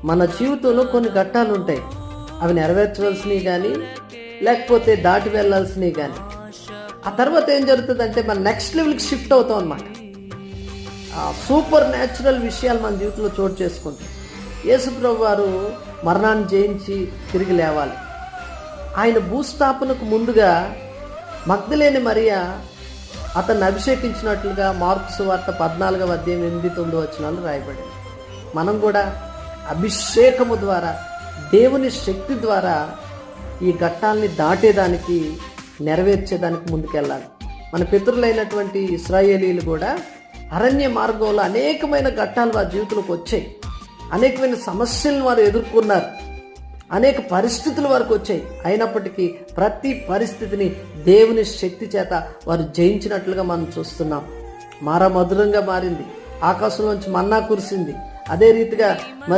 మన జీవితంలో కొన్ని ఘట్టాలు ఉంటాయి. అవి నెరవేర్చవలసినవి కానీ లేకపోతే దాటి వెళ్ళాల్సినవి కానీ. ఆ తర్వాత ఏం జరుగుతుందంటే మన నెక్స్ట్ లెవెల్కి షిఫ్ట్ అవుతాం అన్నమాట. సూపర్ న్యాచురల్ విషయాలు మన జీవితంలో చోటు చేసుకుంటాయి. యేసుప్రభు వారు మరణాన్ని జయించి తిరిగి లేవాలి. ఆయన భూస్థాపనకు ముందుగా మగ్దలేని మరియా అతన్ని అభిషేకించినట్లుగా మార్కు సువార్త 14వ అధ్యాయం 8-9 వచనాలు రాయబడింది. మనం కూడా అభిషేకము ద్వారా, దేవుని శక్తి ద్వారా ఈ ఘట్టాలని దాటేదానికి, నెరవేర్చేదానికి ముందుకెళ్ళాలి. మన పితరులైనటువంటి ఇశ్రాయేలీలు కూడా అరణ్య మార్గంలో అనేకమైన ఘట్టాలు వారి జీవితంలోకి వచ్చాయి. అనేకమైన సమస్యలను వారు ఎదుర్కొన్నారు. అనేక పరిస్థితులు వరకు వచ్చాయి. అయినప్పటికీ ప్రతి పరిస్థితిని దేవుని శక్తి చేత వారు జయించినట్లుగా మనం చూస్తున్నాం. మధురంగా మారింది. ఆకాశంలోంచి మన్నా కురిసింది. అదే రీతిగా మరి